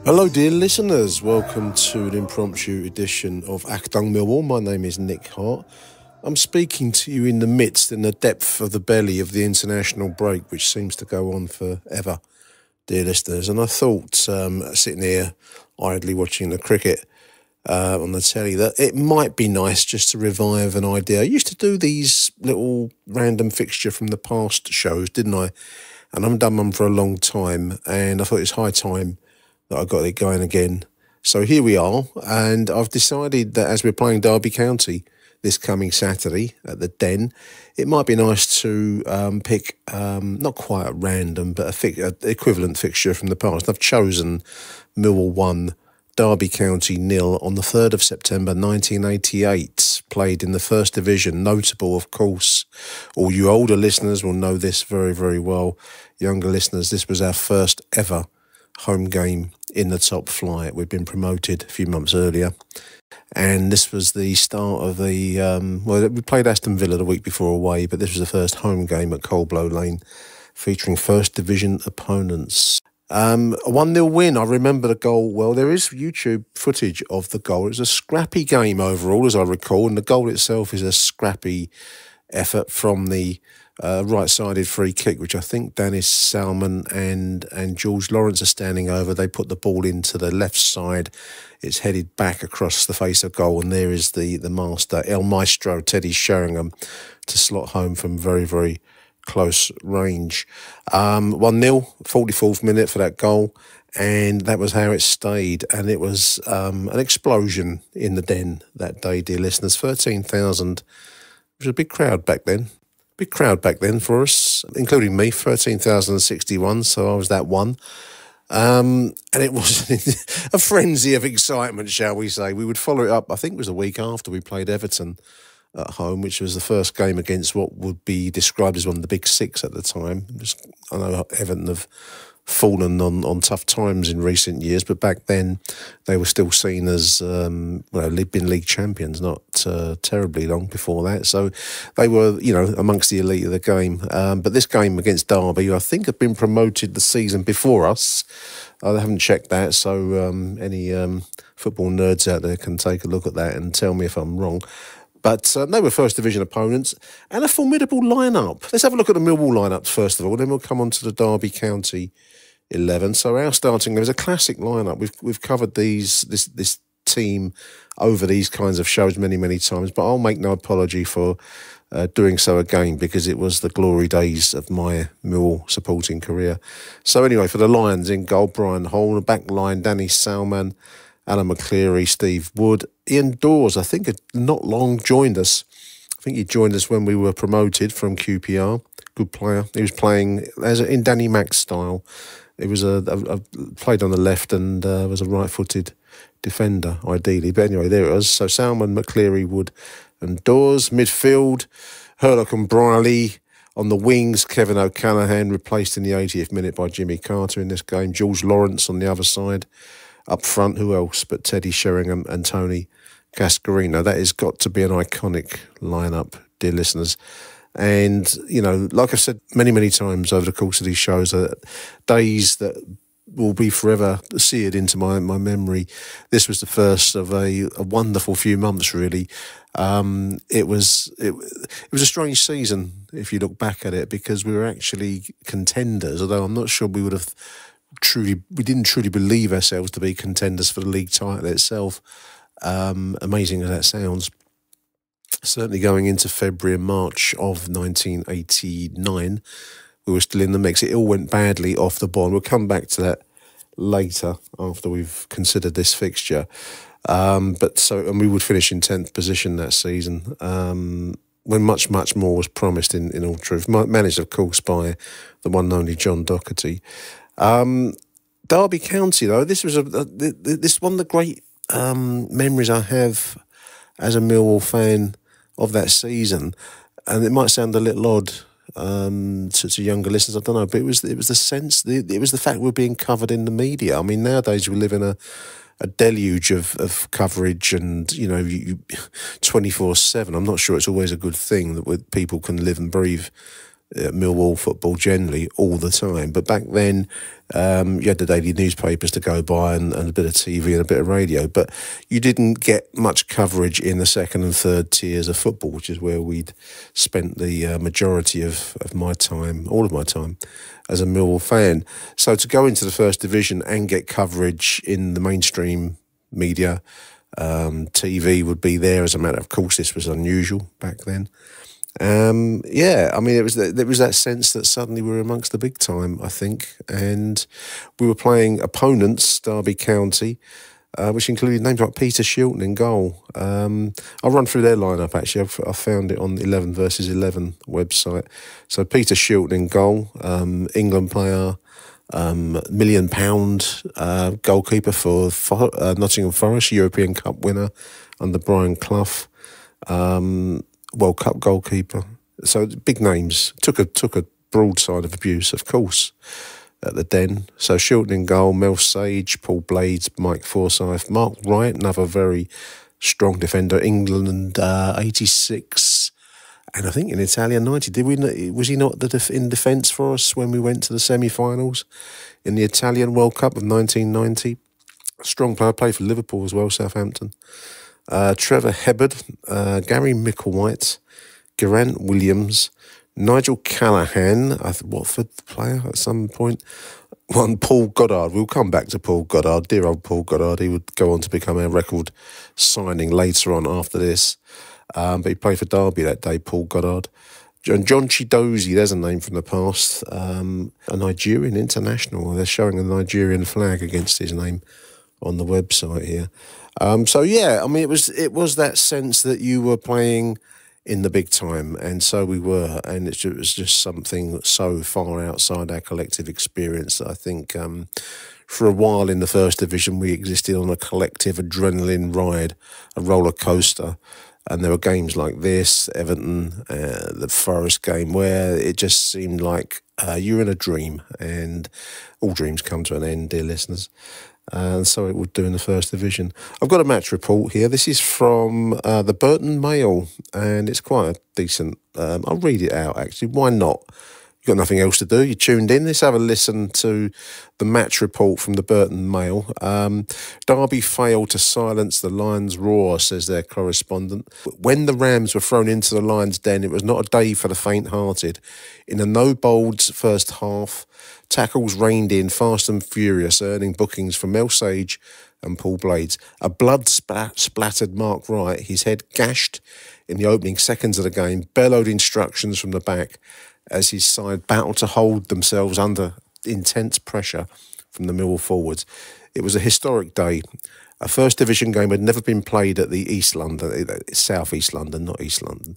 Hello dear listeners, welcome to an impromptu edition of Achtung, Millwall. My name is Nick Hart. I'm speaking to you in the depth of the belly of the international break, which seems to go on forever, dear listeners. And I thought, sitting here idly watching the cricket on the telly, that it might be nice just to revive an idea. I used to do these little random fixture from the past shows, didn't I? And I haven't done one for a long time, and I thought it's high time that I got it going again. So here we are, and I've decided that as we're playing Derby County this coming Saturday at the Den, it might be nice to pick, not quite at random, but an equivalent fixture from the past. I've chosen Millwall 1, Derby County 0 on the 3rd of September 1988, played in the First Division. Notable, of course, all you older listeners will know this very, very well. Younger listeners, this was our first ever home game in the top flight. We'd been promoted a few months earlier, and this was the start of the we played Aston Villa the week before away, but this was the first home game at Coldblow Lane featuring First Division opponents. A 1-0 win. I remember the goal well. There is YouTube footage of the goal. It was a scrappy game overall, as I recall, and the goal itself is a scrappy effort from the right-sided free kick, which I think Dennis Salmon and George Lawrence are standing over. They put the ball into the left side. It's headed back across the face of goal, and there is the master, El Maestro, Teddy Sheringham, to slot home from very, very close range. 1-0, 44th minute for that goal, and that was how it stayed. And it was an explosion in the Den that day, dear listeners. 13,000. It was a big crowd back then. Big crowd back then for us, including me, 13,061, so I was that one. And it was a frenzy of excitement, shall we say. We would follow it up, I think it was a week after we played Everton at home, which was the first game against what would be described as one of the big six at the time. I know Everton have fallen on tough times in recent years, but back then they were still seen as they'd been league champions not terribly long before that, so they were amongst the elite of the game. But this game against Derby, who I think had been promoted the season before us, I haven't checked that, so any football nerds out there can take a look at that and tell me if I'm wrong. But they were First Division opponents and a formidable lineup. Let's have a look at the Millwall lineup first of all, then we'll come on to the Derby County 11. So our starting, there was a classic lineup. We've covered this team over these kinds of shows many times, but I'll make no apology for doing so again, because it was the glory days of my Millwall supporting career. So anyway, for the Lions, in goal, Brian Hall, back line, Danny Salman, Alan McCleary, Steve Wood. Ian Dawes, I think, had not long joined us. I think he joined us when we were promoted from QPR. Good player. He was playing in Danny Mack's style. It was played on the left and was a right-footed defender, ideally. But anyway, there it was. So Salman, McCleary, Wood and Dawes. Midfield, Hurlock and Briley. On the wings, Kevin O'Callaghan, replaced in the 80th minute by Jimmy Carter in this game. George Lawrence on the other side. Up front, who else but Teddy Sheringham and Tony Cascarino. That has got to be an iconic lineup, dear listeners. And, like I've said many times over the course of these shows, days that will be forever seared into my memory. This was the first of a wonderful few months, really. It was a strange season, if you look back at it, because we were actually contenders, although I'm not sure we didn't truly believe ourselves to be contenders for the league title itself. Amazing as that sounds. Certainly going into February and March of 1989, we were still in the mix. It all went badly off the ball. We'll come back to that later after we've considered this fixture. And we would finish in 10th position that season, when much more was promised in all truth. Managed, of course, by the one and only John Docherty. Derby County, though, this was this one of the great memories I have as a Millwall fan of that season, and it might sound a little odd to younger listeners, I don't know, but it was the sense, it was the fact we're being covered in the media. I mean, nowadays we live in a deluge of coverage, and you 24/7. I'm not sure it's always a good thing that people can live and breathe Millwall football generally all the time. But back then, you had the daily newspapers to go by and a bit of TV and a bit of radio, but you didn't get much coverage in the second and third tiers of football, which is where we'd spent the majority of my time, all of my time, as a Millwall fan. So to go into the first division and get coverage in the mainstream media, TV would be there as a matter of course. This was unusual back then. Yeah, I mean, there was that sense that suddenly we were amongst the big time, I think, and we were playing opponents, Derby County, which included names like Peter Shilton in goal. I'll run through their lineup, actually. I found it on the 11 versus 11 website. So Peter Shilton in goal, England player, £1 million goalkeeper for Nottingham Forest, European Cup winner under Brian Clough. World Cup goalkeeper. So big names. Took a broadside of abuse, of course, at the Den. So Shilton in goal, Mel Sage, Paul Blades, Mike Forsyth, Mark Wright, another very strong defender. England 86, and I think in Italia 90. Was he not in defence for us when we went to the semi-finals in the Italian World Cup of 1990? Strong player, played for Liverpool as well, Southampton. Trevor Hebbard, Gary Micklewhite, Geraint Williams, Nigel Callaghan, Watford player at some point, one Paul Goddard. We'll come back to Paul Goddard, dear old Paul Goddard. He would go on to become a record signing later on after this. But he played for Derby that day, Paul Goddard. And John Chidozie, there's a name from the past, a Nigerian international. They're showing a Nigerian flag against his name on the website here. So yeah, I mean, it was that sense that you were playing in the big time, and so we were, and it was just something so far outside our collective experience that I think for a while in the first division we existed on a collective adrenaline ride, a roller coaster, and there were games like this, Everton, the Forest game, where it just seemed like you're in a dream, and all dreams come to an end, dear listeners. And so it would do in the first division. I've got a match report here. This is from the Burton Mail, and it's quite a decent. I'll read it out, actually. Why not? You've got nothing else to do. You tuned in. Let's have a listen to the match report from the Burton Mail. Derby failed to silence the Lions' roar, says their correspondent. When the Rams were thrown into the Lions' den, it was not a day for the faint-hearted. In a no-bolds first half, tackles rained in fast and furious, earning bookings from Mel Sage and Paul Blades. A blood-splattered Mark Wright, his head gashed in the opening seconds of the game, bellowed instructions from the back as his side battled to hold themselves under intense pressure from the Millwall forwards. It was a historic day. A first division game had never been played at the East London, South East London, not East London,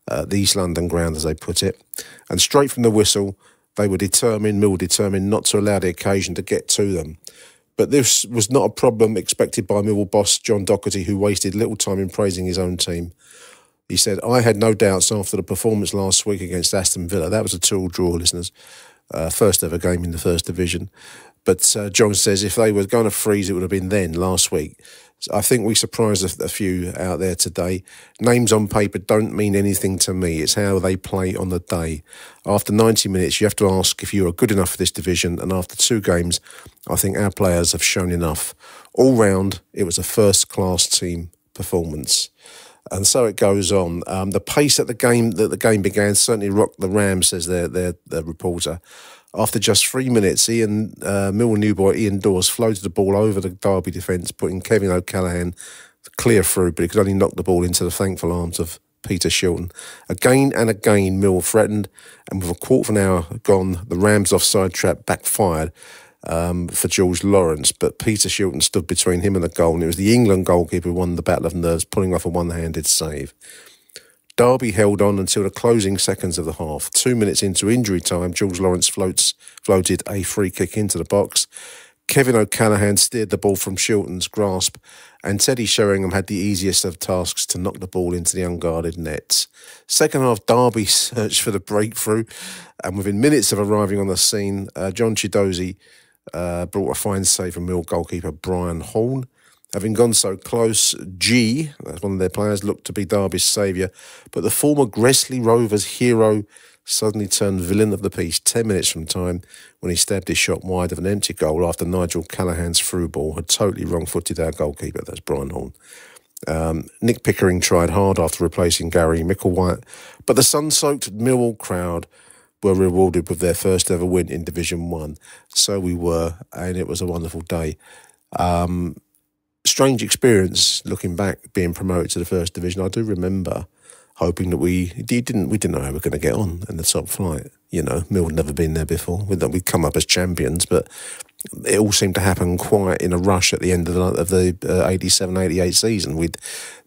the East London ground, as they put it. And straight from the whistle, Millwall determined not to allow the occasion to get to them. But this was not a problem expected by Millwall boss John Docherty, who wasted little time in praising his own team. He said, I had no doubts after the performance last week against Aston Villa. That was a 2-2 draw, listeners. First ever game in the first division. But John says if they were going to freeze, it would have been then, last week. So I think we surprised a few out there today. Names on paper don't mean anything to me. It's how they play on the day. After 90 minutes, you have to ask if you are good enough for this division. And after 2 games, I think our players have shown enough. All round, it was a first-class team performance. And so it goes on. The pace at the game began certainly rocked the Rams, says their reporter. After just 3 minutes, Millwall new boy Ian Dawes floated the ball over the Derby defence, putting Kevin O'Callaghan clear through, but he could only knock the ball into the thankful arms of Peter Shilton. Again and again, Millwall threatened, and with a quarter of an hour gone, the Rams' offside trap backfired for George Lawrence, but Peter Shilton stood between him and the goal, and it was the England goalkeeper who won the battle of nerves, pulling off a one-handed save. Derby held on until the closing seconds of the half. 2 minutes into injury time, George Lawrence floated a free kick into the box. Kevin O'Callaghan steered the ball from Shilton's grasp, and Teddy Sheringham had the easiest of tasks to knock the ball into the unguarded nets. Second half, Derby searched for the breakthrough, and within minutes of arriving on the scene, John Chidozie brought a fine save from Mill goalkeeper Brian Horn. Having gone so close, that's one of their players, looked to be Derby's saviour, but the former Gressley Rovers hero suddenly turned villain of the piece 10 minutes from time when he stabbed his shot wide of an empty goal after Nigel Callaghan's through ball had totally wrong-footed our goalkeeper. That's Brian Horn. Nick Pickering tried hard after replacing Gary Micklewhite, but the sun-soaked Millwall crowd were rewarded with their first ever win in Division 1. So we were, and it was a wonderful day. Strange experience looking back, being promoted to the first division. I do remember hoping that we didn't know how we were going to get on in the top flight. You know, Mill had never been there before. We'd come up as champions, but it all seemed to happen quite in a rush at the end of the 87-88 season. We'd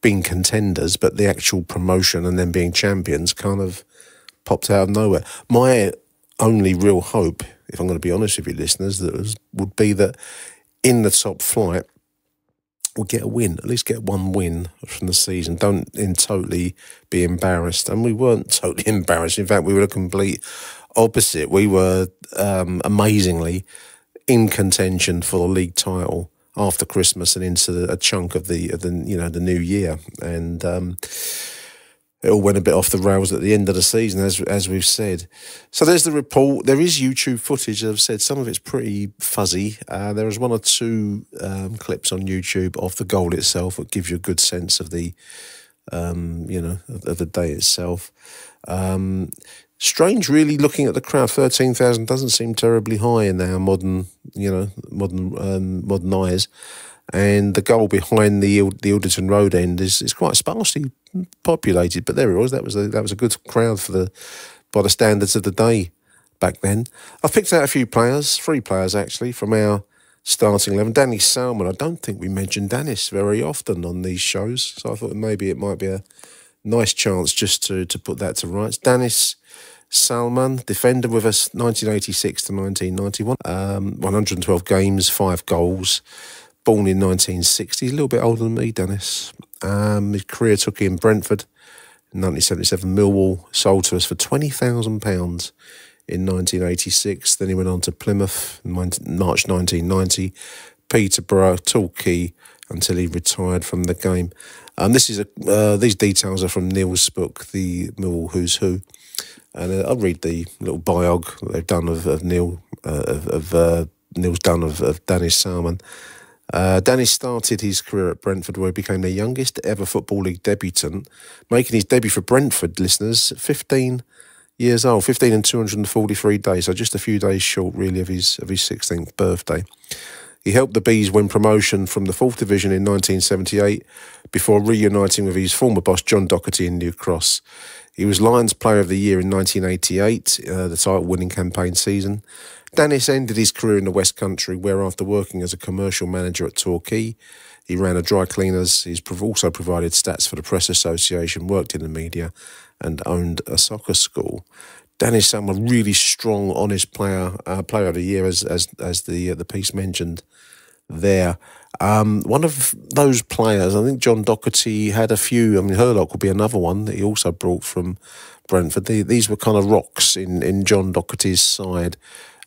been contenders, but the actual promotion and then being champions kind of popped out of nowhere. My only real hope, if I'm going to be honest with you listeners, would be that in the top flight, we'll get a win, at least get one win from the season. Don't totally be embarrassed. And we weren't totally embarrassed. In fact, we were the complete opposite. We were amazingly in contention for the league title after Christmas and into a chunk of the new year. And it all went a bit off the rails at the end of the season, as we've said. So there's the report. There is YouTube footage, as I've said. Some of it's pretty fuzzy. There is one or two clips on YouTube of the goal itself that gives you a good sense of the, of the day itself. Strange, really, looking at the crowd. 13,000 doesn't seem terribly high in our modern eyes. And the goal behind the Ilderton Road end is quite sparsely populated, but there it was. That was a good crowd by the standards of the day back then. I've picked out a few players, 3 players actually, from our starting 11. Danny Salmon. I don't think we mention Dennis very often on these shows, so I thought maybe it might be a nice chance just to put that to rights. Dennis Salman, defender with us, 1986 to 1991, 112 games, 5 goals. Born in 1960, a little bit older than me, Dennis. His career took him Brentford in 1977, Millwall, sold to us for £20,000 in 1986. Then he went on to Plymouth in March 1990, Peterborough, Torquay, until he retired from the game. These details are from Neil's book, The Millwall Who's Who. And I'll read the little biog that they've done of Neil, Neil's done of Dennis Salman. Dennis started his career at Brentford, where he became the youngest ever Football League debutant, making his debut for Brentford, listeners, 15 years old, 15 and 243 days, so just a few days short, really, of his 16th birthday. He helped the Bees win promotion from the 4th Division in 1978 before reuniting with his former boss, John Docherty, in New Cross. He was Lions Player of the Year in 1988, the title-winning campaign season. Dennis ended his career in the West Country, where after working as a commercial manager at Torquay, he ran a dry cleaners. He's also provided stats for the Press Association, worked in the media, and owned a soccer school. Dennis Salman, really strong, honest player of the year, as the piece mentioned there. One of those players, I think John Docherty had a few. I mean, Herlock would be another one that he also brought from Brentford. These were kind of rocks in John Docherty's side.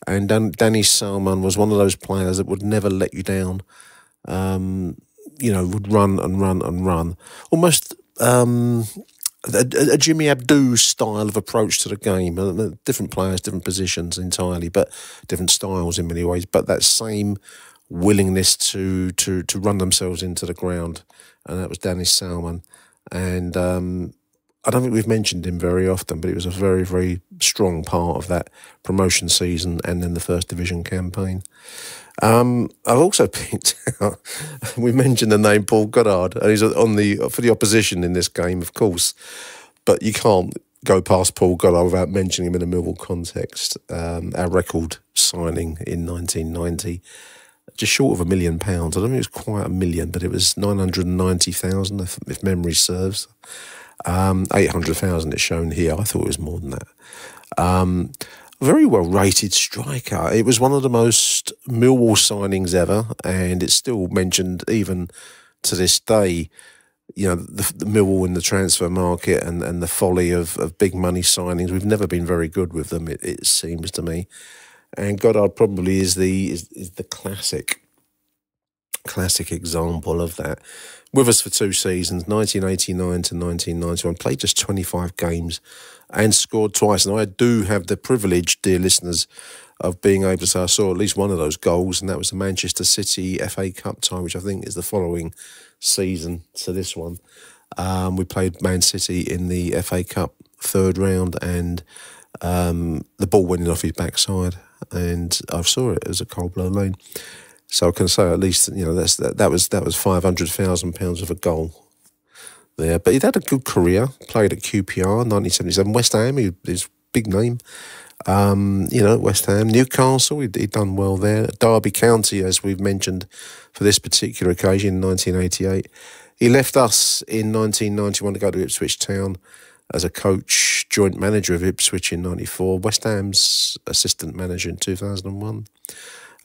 And Danny Salman was one of those players that would never let you down. Would run and run and run. Almost a Jimmy Abdou style of approach to the game. Different players, different positions entirely, but different styles in many ways. But that same willingness to run themselves into the ground. And that was Danny Salman. And I don't think we've mentioned him very often, but it was a very, very strong part of that promotion season and then the First Division campaign. I've also picked out, we mentioned the name Paul Goddard, and he's for the opposition in this game, of course, but you can't go past Paul Goddard without mentioning him in a Millwall context. Our record signing in 1990, just short of £1 million. I don't think it was quite £1 million, but it was 990,000, if memory serves. 800,000 it's shown here. I thought it was more than that. Very well rated striker. It was one of the most Millwall signings ever, and it's still mentioned even to this day. You know, the Millwall in the transfer market and the folly of big money signings. We've never been very good with them, it seems to me. And Goddard probably is the classic classic example of that. With us for 2 seasons, 1989 to 1991, played just 25 games and scored twice. And I do have the privilege, dear listeners, of being able to say I saw at least one of those goals, and that was the Manchester City FA Cup tie, which I think is the following season to this one. We played Man City in the FA Cup third round, and the ball went in off his backside, and I saw it as a cold-blown lane. So I can say at least, you know, that was £500,000 of a goal there. But he'd had a good career. Played at QPR, 1977. West Ham, his big name. You know, West Ham, Newcastle, he'd done well there. Derby County, as we've mentioned, for this particular occasion, in 1988. He left us in 1991 to go to Ipswich Town as a coach, joint manager of Ipswich in 94. West Ham's assistant manager in 2001.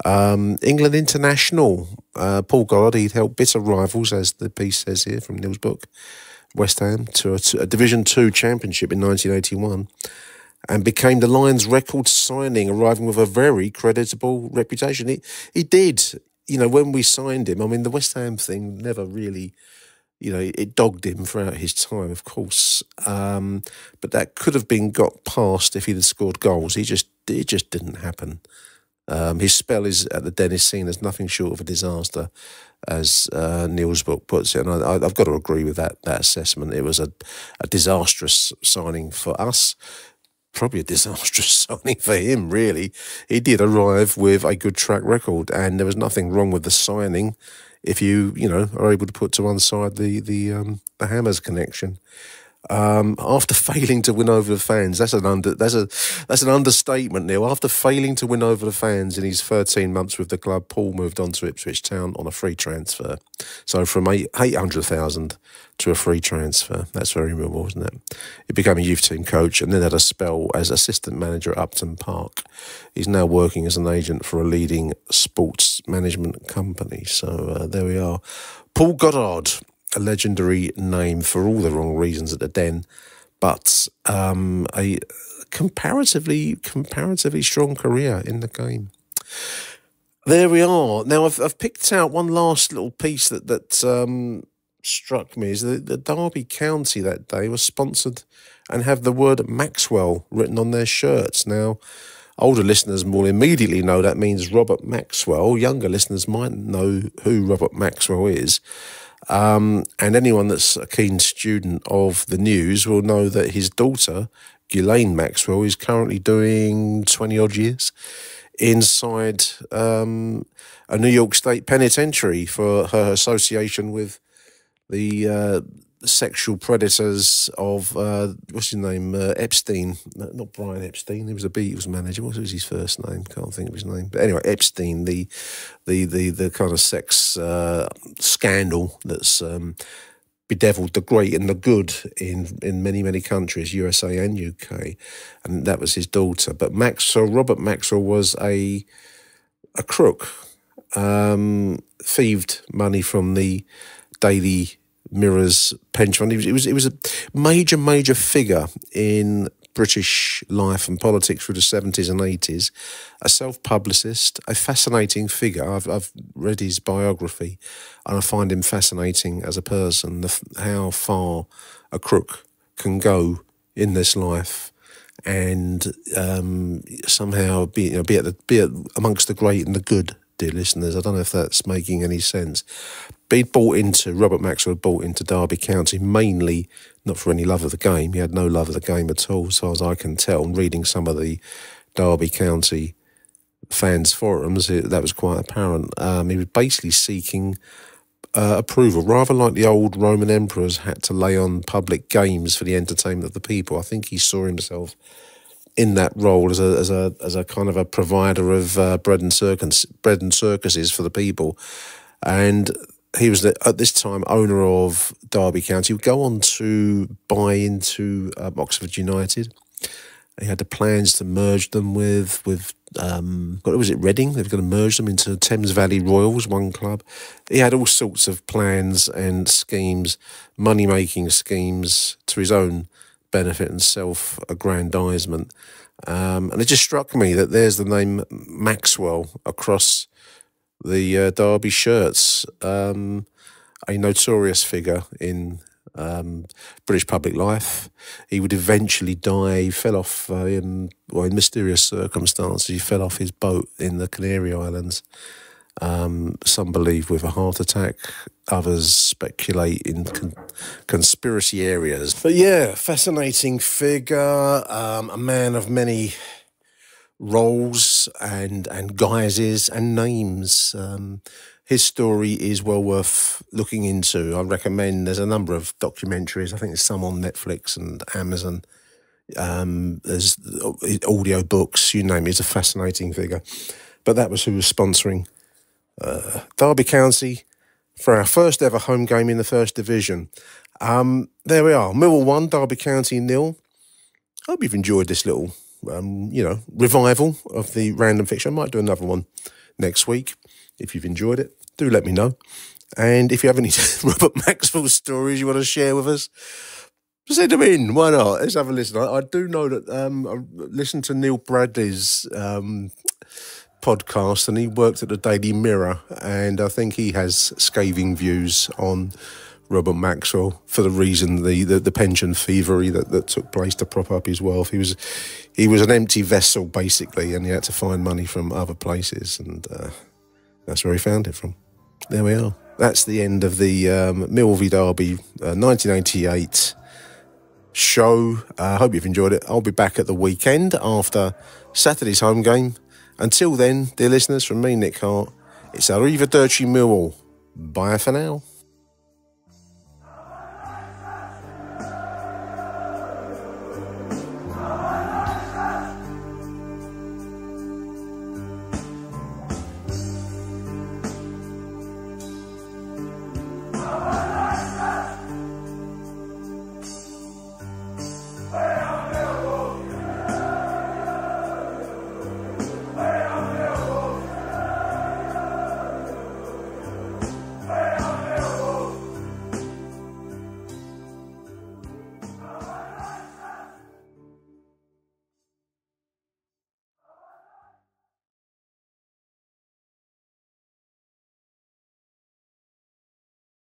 England international, Paul Goddard, he'd helped bitter rivals, as the piece says here from Neil's book, West Ham, to a Division 2 championship in 1981, and became the Lions' record signing, arriving with a very creditable reputation. He did, you know, when we signed him, I mean, the West Ham thing never really, you know, it dogged him throughout his time, of course. But that could have been got past if he'd have scored goals. It just didn't happen. His spell is at the Den is seen as nothing short of a disaster, as Neil's book puts it. And I've got to agree with that assessment. It was a disastrous signing for us. Probably a disastrous signing for him, really. He did arrive with a good track record, and there was nothing wrong with the signing if you know, are able to put to one side the Hammers connection. After failing to win over the fans, that's an understatement, Neil. After failing to win over the fans in his 13 months with the club, Paul moved on to Ipswich Town on a free transfer. So from 800,000 to a free transfer. That's very memorable, isn't it? He became a youth team coach and then had a spell as assistant manager at Upton Park. He's now working as an agent for a leading sports management company. So there we are. Paul Goddard, a legendary name for all the wrong reasons at the Den, but a comparatively strong career in the game. There we are. Now I've picked out one last little piece that struck me is the Derby County that day was sponsored and have the word Maxwell written on their shirts. Now, older listeners will immediately know that means Robert Maxwell. Younger listeners might know who Robert Maxwell is. And anyone that's a keen student of the news will know that his daughter, Ghislaine Maxwell, is currently doing 20-odd years inside a New York State penitentiary for her association with the sexual predators of, what's his name, Epstein. Not Brian Epstein, he was a Beatles manager. What was his first name? Can't think of his name. But anyway, Epstein, the kind of sex scandal that's bedeviled the great and the good in many, many countries, USA and UK. And that was his daughter. But Robert Maxwell was a crook, thieved money from the Daily Mirror's pension fund. He was a major figure in British life and politics through the 70s and 80s, a self-publicist, a fascinating figure. I've read his biography and I find him fascinating as a person, how far a crook can go in this life and somehow be amongst the great and the good, dear listeners. I don't know if that's making any sense. But Robert Maxwell bought into Derby County mainly not for any love of the game. He had no love of the game at all, as far as I can tell. And reading some of the Derby County fans' forums, that was quite apparent. He was basically seeking approval, rather like the old Roman emperors had to lay on public games for the entertainment of the people. I think he saw himself in that role as a kind of a provider of bread and circuses for the people. And he was, at this time, owner of Derby County. He would go on to buy into Oxford United. He had the plans to merge them with what was it, Reading? They were going to merge them into Thames Valley Royals, one club. He had all sorts of plans and schemes, money-making schemes to his own benefit and self-aggrandisement. And it just struck me that there's the name Maxwell across the Derby shirts. A notorious figure in British public life. He would eventually die. He fell off in mysterious circumstances. He fell off his boat in the Canary Islands. Some believe with a heart attack, others speculate in conspiracy areas. But yeah, fascinating figure, a man of many roles and guises and names. His story is well worth looking into. I recommend, there's a number of documentaries. I think there's some on Netflix and Amazon. There's audio books, you name it. He's a fascinating figure. But that was who was sponsoring Derby County for our first ever home game in the First Division. There we are, Millwall 1, Derby County 0. Hope you've enjoyed this little, revival of the random fixture. I might do another one next week. If you've enjoyed it, do let me know. And if you have any Robert Maxwell stories you want to share with us, send them in. Why not? Let's have a listen. I do know that I listened to Neil Bradley's podcast, and he worked at the Daily Mirror, and I think he has scathing views on Robert Maxwell for the reason the pension thievery that took place to prop up his wealth. He was an empty vessel basically, and he had to find money from other places, and that's where he found it from. There we are. That's the end of the Millwall v Derby 1988 show. I hope you've enjoyed it. I'll be back at the weekend after Saturday's home game. Until then, dear listeners, from me, Nick Hart, it's Arrivederci Millwall. Bye for now.